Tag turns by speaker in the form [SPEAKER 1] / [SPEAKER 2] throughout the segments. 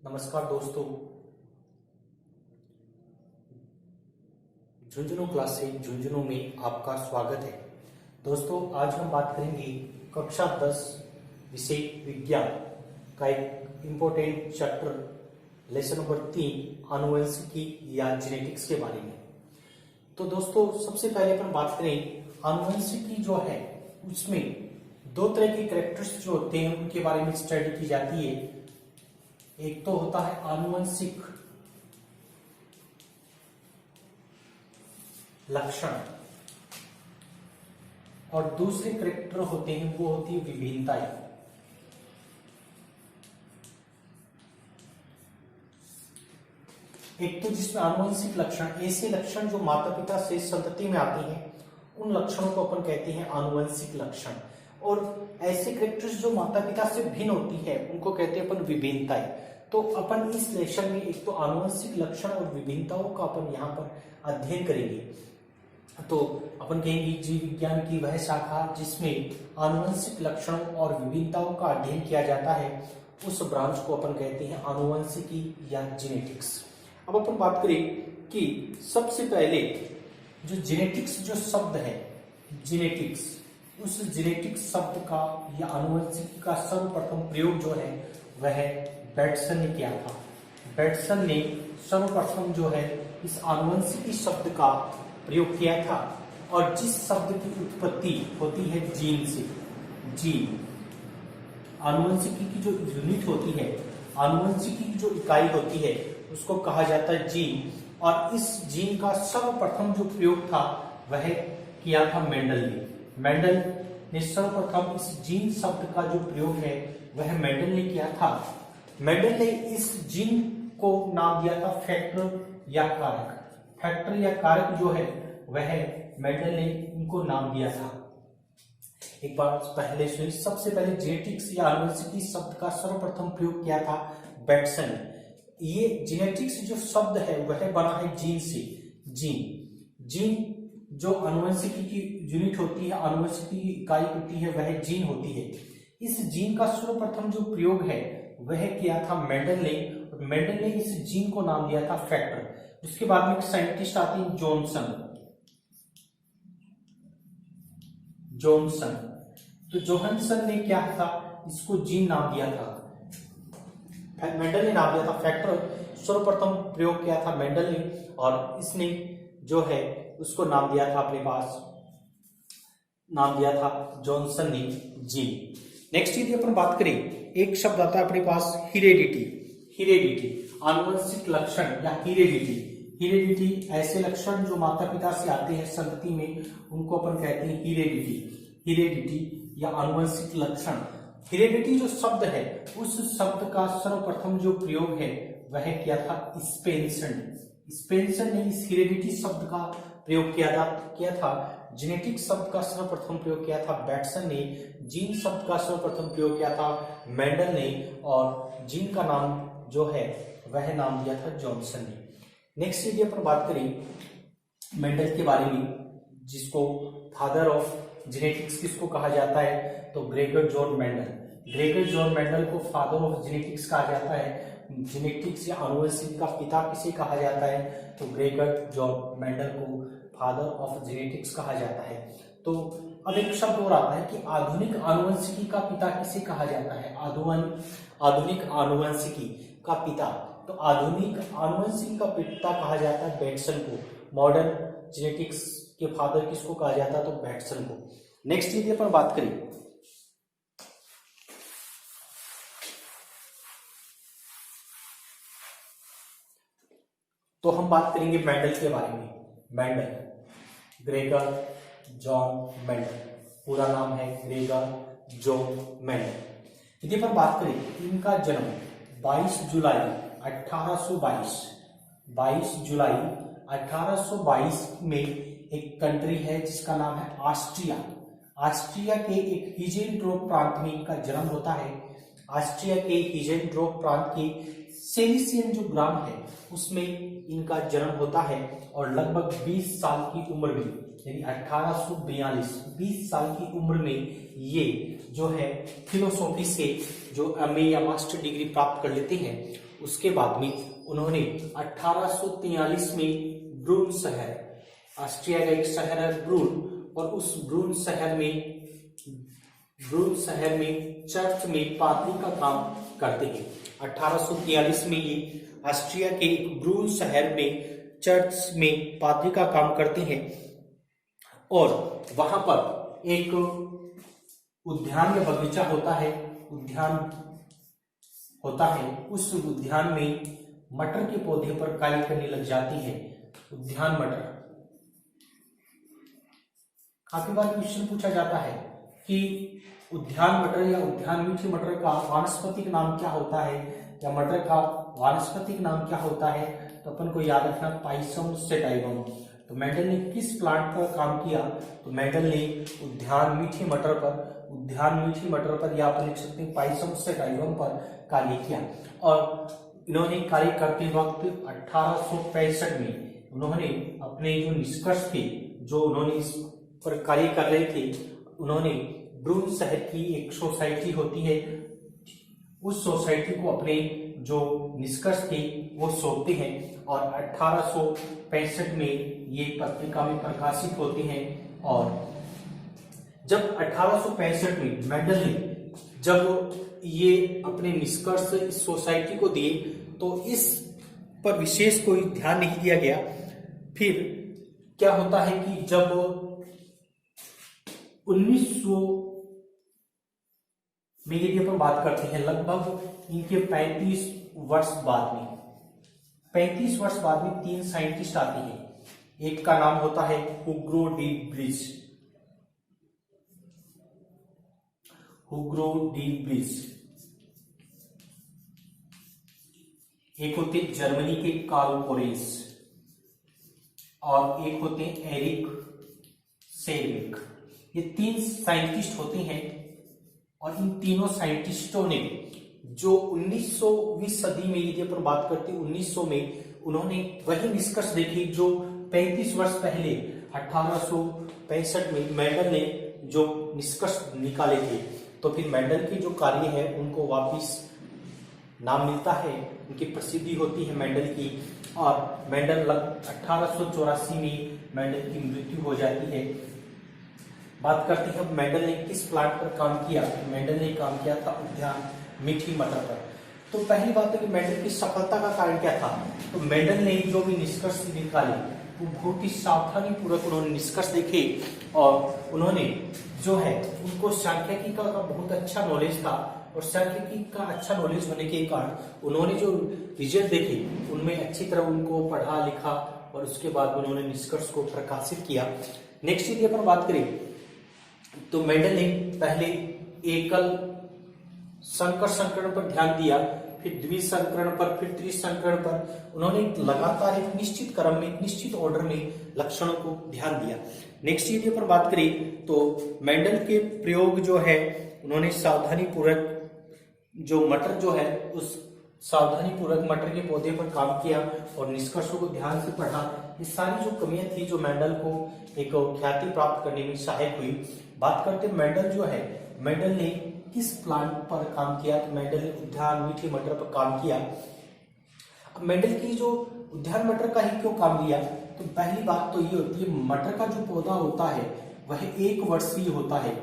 [SPEAKER 1] नमस्कार दोस्तों, झुंझुनू क्लासेज झुंझुनू में आपका स्वागत है। दोस्तों, आज हम बात करेंगे कक्षा 10 विषय विज्ञान का एक इम्पोर्टेंट चैप्टर लेसन नंबर 3 आनुवंशिकी या जेनेटिक्स के बारे में। तो दोस्तों, सबसे पहले अपन बात करें आनुवंशिकी जो है उसमें दो तरह के कैरेक्टर्स जो होते हैं उनके बारे में स्टडी की जाती है। एक तो होता है आनुवंशिक लक्षण और दूसरे कैरेक्टर होते हैं वो होती है विभिन्नताएं। एक तो जिसमें आनुवंशिक लक्षण ऐसे लक्षण जो माता पिता से संतति में आती हैं, उन लक्षणों को अपन कहते हैं आनुवंशिक लक्षण। और ऐसे कैरेक्टर्स जो माता पिता से भिन्न होती है उनको कहते हैं अपन विभिन्नताएं। तो अपन इस लेसन में एक तो आनुवंशिक लक्षण और विभिन्नताओं का अपन यहाँ पर अध्ययन करेंगे। तो अपन कहेंगे जीव विज्ञान की वह शाखा जिसमें आनुवंशिक लक्षणों और विभिन्नताओं का अध्ययन किया जाता है, उस ब्रांच को अपन कहते हैं आनुवंशिकी या जेनेटिक्स। अब अपन बात करें कि सबसे पहले जो जेनेटिक्स जो शब्द है, जेनेटिक्स, उस जेनेटिक्स शब्द का या आनुवंशिकी का सर्वप्रथम प्रयोग जो है वह बेटसन ने किया था। बेटसन ने सर्वप्रथम जो है इस आनुवंशिकी शब्द का प्रयोग किया था। और जिस शब्द की उत्पत्ति होती है जीन से, जीन आनुवंशिकी की जो यूनिट होती है, आनुवंशिकी की जो इकाई होती है उसको कहा जाता है जीन। और इस जीन का सर्वप्रथम जो प्रयोग था वह किया था मेंडल ने। मेंडल ने सर्वप्रथम इस जीन शब्द का जो प्रयोग है वह मेंडल ने किया था। मेंडल ने इस जीन को नाम दिया था फैक्टर या कारक। फैक्टर या कारक जो है वह मेंडल ने इनको नाम दिया था। एक बार पहले सुनिए, सबसे पहले जेनेटिक्स या आनुवंशिकी शब्द का सर्वप्रथम प्रयोग किया था बेटसन ने। ये जेनेटिक्स जो शब्द है वह बना है जीन से। जीन जो आनुवंशिकी की यूनिट होती है, आनुवंशिकी की इकाई होती है, वह जीन होती है। इस जीन का सर्वप्रथम जो प्रयोग है वह किया था मेंडल ने। और मेंडल ने इस जीन को नाम दिया था फैक्टर। उसके बाद में एक साइंटिस्ट आते हैं जॉनसन। तो जोहानसन ने क्या था, इसको जीन नाम दिया था। मेंडल ने नाम दिया था फैक्टर, सर्वप्रथम प्रयोग किया था मेंडल ने, और इसने जो है उसको नाम दिया था अपने पास, नाम दिया था जॉनसन ने जीन। नेक्स्ट यदि अपन बात करें, एक शब्द आता है अपने पास हेरेडिटी, आनुवंशिक लक्षण या हेरेडिटी ऐसे लक्षण जो माता पिता से आते हैं संतति में, उनको अपन कहते हैं हेरेडिटी या आनुवंशिक लक्षण। हेरेडिटी जो शब्द है उस शब्द का सर्वप्रथम जो प्रयोग है वह किया था स्पेंसन ने इस हेरेडिटी शब्द का प्रयोग किया था। जेनेटिक शब्द का सर्वप्रथम प्रयोग किया था बेटसन ने। जीन शब्द का सर्वप्रथम प्रयोग किया था मेंडल ने। और जीन का नाम जो है वह नाम दिया था जॉनसन ने। नेक्स्ट यदि अपन बात करें मेंडल के बारे में, जिसको फादर ऑफ जेनेटिक्स किसको कहा जाता है, तो ग्रेगर जॉन मेंडल को फादर ऑफ जेनेटिक्स कहा जाता है। जेनेटिक्स या आनुवंशिकी का पिता किसे कहा जाता है, तो ग्रेगर जॉन मेंडल को फादर ऑफ जेनेटिक्स कहा जाता है। तो अब एक शब्द और आता है कि आधुनिक आनुवंशिकी का पिता किसे कहा जाता है, आधुनिक आनुवंशिकी का पिता। तो आधुनिक आनुवंशिकी का पिता कहा जाता है बेटसन को। मॉडर्न जेनेटिक्स के फादर किसको कहा जाता है, तो बेटसन को। नेक्स्ट यदि अपन बात करें तो हम बात करेंगे मेंडल के बारे में। ग्रेगर जॉन मेंडल, पूरा नाम है ग्रेगर जॉन मेंडल। यदि अपन बात करें, इनका जन्म 22 जुलाई 1822 में एक कंट्री है जिसका नाम है ऑस्ट्रिया के एक हिजेनड्रोक प्रांत में इनका जन्म होता है। ऑस्ट्रिया के हिजेनड्रोक प्रांत के सेलिसियन जो ग्राम है उसमें इनका जन्म होता है। और लगभग 20 साल की उम्र में, यानी 1842, 20 साल की उम्र में ये जो है फिलोसॉफी से जो एमए या मास्टर डिग्री प्राप्त कर लेते हैं, उसके बाद में उन्होंने 1843 में ब्रून शहर, ऑस्ट्रिया का एक शहर है ब्रून, और उस ब्रून शहर में चर्च में पादरी का काम करते हैं। 1843 में ये ऑस्ट्रिया के एक ब्रून शहर में चर्च में पादरी का काम करते हैं, और वहां पर एक उद्यान या बगीचा होता है, उस उद्यान में मटर के पौधे पर काई करने लग जाती है। उद्यान मटर, काफी बार क्वेश्चन पूछा जाता है कि उद्यान मटर या उद्यान मीठी मटर का वानस्पतिक नाम क्या होता है, या मटर का वानस्पतिक नाम क्या होता है, तो अपन को याद रखना पाइसम सेटाइवम। तो मेंडल ने किस प्लांट पर काम किया, तो मेंडल ने उद्यान मीठी मटर पर या आप लिख सकते हैं पाइसम सेटाइवम पर कार्य किया। और इन्होंने कार्य करते वक्त 1865 में उन्होंने अपने जो निष्कर्ष थे, जो उन्होंने इस पर कार्य कर रहे थे, उन्होंने ब्रून शहर की एक सोसाइटी होती है, उस सोसाइटी को अपने जो निष्कर्ष थे वो सौंपते हैं, और 1865 में ये पत्रिका में प्रकाशित होते हैं। और जब 1865 में मेंडल ने जब ये अपने निष्कर्ष इस सोसाइटी को दिए, तो इस पर विशेष कोई ध्यान नहीं दिया गया। फिर क्या होता है कि जब 1900 में यदि अपन बात करते हैं, लगभग इनके 35 वर्ष बाद में 3 साइंटिस्ट आते हैं। एक का नाम होता है हुगो डी ब्रिज, एक होते जर्मनी के कार्ल पोरेस, और एक होते एरिक सेरविक। ये 3 साइंटिस्ट होते हैं, और इन तीनों साइंटिस्टों ने जो 1900वीं सदी में यदि अपन बात करते हैं 1900 में, उन्होंने वही निष्कर्ष देखे जो 35 वर्ष पहले 1865 में मेंडल ने जो निष्कर्ष निकाले थे। तो फिर मेंडल के जो कार्य है उनको वापिस नाम मिलता है, उनकी प्रसिद्धि होती है मेंडल की। और मेंडल 1884 में मेंडल की मृत्यु हो जाती है। बात करते हैं मेंडल ने किस प्लांट पर काम किया। मेंडल ने काम किया था उद्यान मीठी मटर पर। तो पहली बात है कि मेंडल की सफलता का कारण क्या था। तो मेंडल ने जो भी निष्कर्ष निकाले वो बहुत ही सावधानी पूर्वक उन्होंने निष्कर्ष देखे, और उन्होंने जो है उनको सांख्यिकी का बहुत अच्छा नॉलेज था, और सांख्यिकी का अच्छा नॉलेज होने के कारण उन्होंने जो रिजल्ट देखे उनमें अच्छी तरह उनको पढ़ा लिखा, और उसके बाद उन्होंने निष्कर्ष को प्रकाशित किया। नेक्स्ट यदि अपन बात करें तो मेंडल ने पहले एकल संकर संकरण पर ध्यान दिया, फिर द्विसंकरण पर, फिर त्रिसंकरण पर। उन्होंने लगातार एक निश्चित क्रम में, एक निश्चित ऑर्डर में लक्षणों को ध्यान दिया। नेक्स्ट यदि पर बात करें तो मेंडल के प्रयोग जो है उन्होंने सावधानी पूर्वक जो मटर जो है उस सावधानी पूर्वक मटर के पौधे पर काम किया और निष्कर्षों को ध्यान से पढ़ा। ये सारी जो कमियां थी जो मेंडल को एक ख्याति प्राप्त करने में सहायक हुई। बात करते मेंडल जो है, मेंडल ने किस प्लांट पर काम किया। तो मेंडल ने उद्यान मीठी मटर पर काम किया। अब मेंडल की जो उद्यान मटर का ही क्यों काम लिया, तो पहली बात तो ये होती है मटर का जो पौधा होता है वह 1 वर्षीय होता है,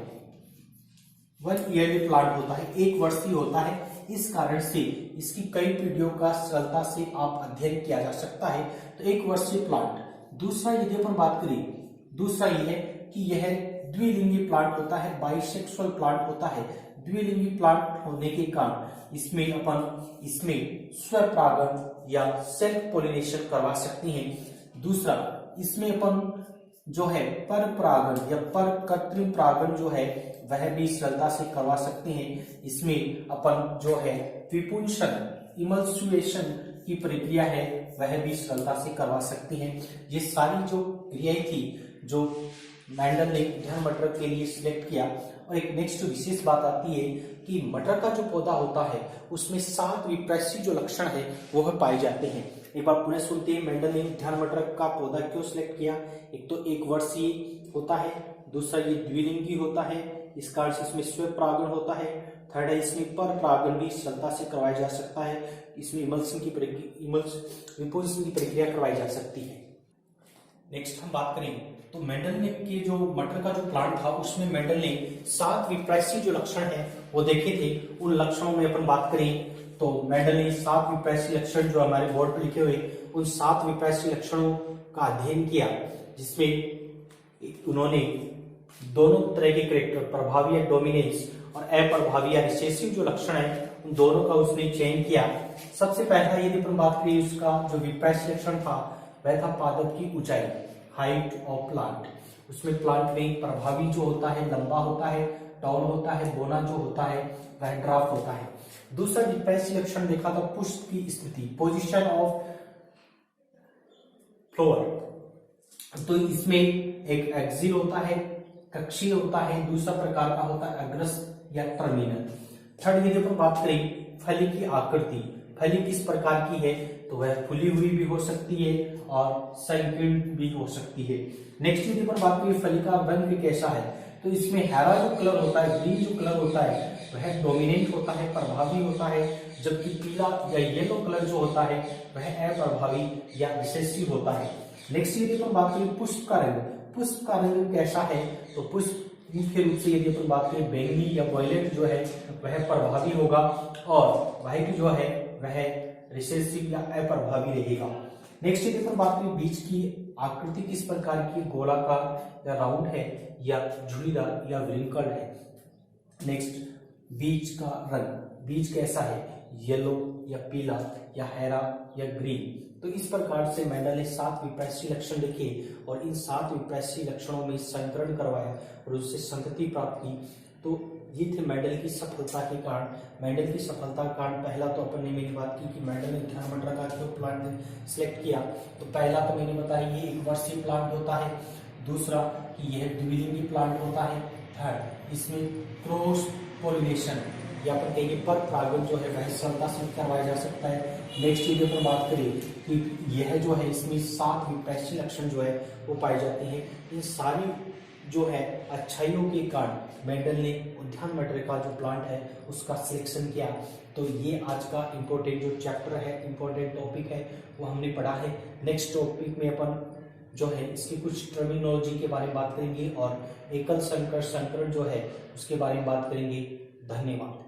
[SPEAKER 1] 1 ईयरली प्लांट होता है, 1 वर्षीय होता है। इस कारण से इसकी कई पीढ़ियों का सरलता से आप अध्ययन किया जा सकता है। तो 1 वर्षीय प्लांट। दूसरा यदि अपन बात करें, दूसरा यह है कि यह द्विलिंगी प्लांट होता है, बाइसेक्सुअल प्लांट होता है। द्विलिंगी प्लांट होने के कारण इसमें स्वपरागण या सेल्फ पोलिनेशन करवा सकते हैं। दूसरा, इसमें अपन जो है पर परागण या पर कृत्रिम परागण जो है वह भी सरलता से करवा सकते हैं। इसमें अपन जो है विपुंसन, इमल्सुएशन की प्रक्रिया है वह भी सरलता से करवा सकते हैं। ये सारी जो क्रियाएं थी जो मेंडल ने उद्यान मटर के लिए सिलेक्ट किया। और एक नेक्स्ट विशेष बात आती है कि मटर का जो पौधा होता है उसमें 7 विपरीत जो लक्षण है वो पाए जाते हैं। एक बार पुनः सुनते हैं मेंडल ने उद्यान मटर का पौधा क्यों सिलेक्ट किया। एक तो 1 वर्षीय होता है, दूसरा ये द्विलिंगी होता है, इस कारण से इसमें स्व परागण होता है। थर्ड है इसमें पर परागण भी सरलता से करवाया जा सकता है। इसमें विपोजिशन की प्रक्रिया करवाई जा सकती है। नेक्स्ट हम बात करें तो मेंडल ने के जो मटर का जो प्लांट था उसमें मेंडल ने 7 विप्रेसीय जो लक्षण है वो देखे थे। उन लक्षणों में अपन बात करें तो मेंडल ने 7 विप्रेसीय लक्षण जो हमारे बोर्ड पर लिखे हुए उन 7 विप्रेसीय लक्षणों का अध्ययन किया, जिसमें उन्होंने दोनों तरह के कैरेक्टर प्रभावी या डोमिनेंस और अप्रभावी या रिसेसिव जो लक्षण है उन दोनों का उसने चयन किया। सबसे पहला यदि अपन बात करें उसका जो विप्रेसीय लक्षण था वह था पादप की ऊंचाई, हाइट ऑफ प्लांट। उसमें प्लांट में प्रभावी जो होता है लंबा होता है, टॉल होता है, बोना जो होता है वह ड्राफ्ट होता है। दूसरा विप्रेसीय लक्षण देखा था पुष्प की स्थिति, पोजीशन ऑफ फ्लोर। तो इसमें एक एक्सिल होता है, कक्षीय होता है, दूसरा प्रकार का होता है अग्रस या टर्मिनल। थर्ड यदि अपन बात करें फली की आकृति, फली किस प्रकार की है तो वह फुली हुई भी हो सकती है और संकीर्ण भी हो सकती है। नेक्स्ट यदि अपन बात करें फली का रंग कैसा है तो इसमें हरा जो कलर होता है, ग्रीन जो कलर होता है वह डोमिनेंट होता है, प्रभावी होता है, जबकि पीला या येलो कलर जो होता है वह अप्रभावी या रिसेसिव होता है। नेक्स्ट यदि अपन बात करें पुष्प का रंग, पुष्प का रंग कैसा है तो पुष्प मुख्य रूप से यदि अपन बात करें बैंगनी या वायलेट जो है वह प्रभावी होगा और व्हाइट जो है वह रिसेसिव या अप्रभावी रहेगा। नेक्स्ट यदि अपन बात करें बीज की आकृति किस प्रकार की, गोलाकार या राउंड है या झुर्रीदार या व्रिंकल्ड है। नेक्स्ट बीज का रंग, बीज कैसा है, येलो या पीला या हरा या ग्रीन। तो इस प्रकार से मेंडल ने 7 विप्रेसीय लक्षण लिखे और इन 7 विप्रेसीय लक्षणों में संकरण करवाया और उससे संतति प्राप्त की। तो ये थे मेंडल की सफलता के कारण। मेंडल की सफलता के कारण पहला तो अपन ने मेरी बात की कि मेंडल ने ध्यान मटर का क्यों प्लांट सिलेक्ट किया। तो पहला तो मैंने बताया ये एक वर्षीय प्लांट होता है, दूसरा कि यह द्विलिंगी प्लांट होता है, थर्ड इसमें क्रॉस पोलिनेशन या अपन कहेंगे पर परागण जो है वह सरलता से करवाया जा सकता है। नेक्स्ट यदि अपन बात करें कि यह जो है इसमें 7 विप्रेसीय लक्षण जो है वो पाए जाते हैं। इन सारी जो है अच्छाइयों के कारण मेंडल ने उद्यान मटर का जो प्लांट है उसका सिलेक्शन किया। तो ये आज का इम्पोर्टेंट जो चैप्टर है, इम्पोर्टेंट टॉपिक है वो हमने पढ़ा है। नेक्स्ट टॉपिक में अपन जो है इसकी कुछ टर्मिनोलॉजी के बारे में बात करेंगे और एकल संकर संकरण जो है उसके बारे में बात करेंगे। धन्यवाद।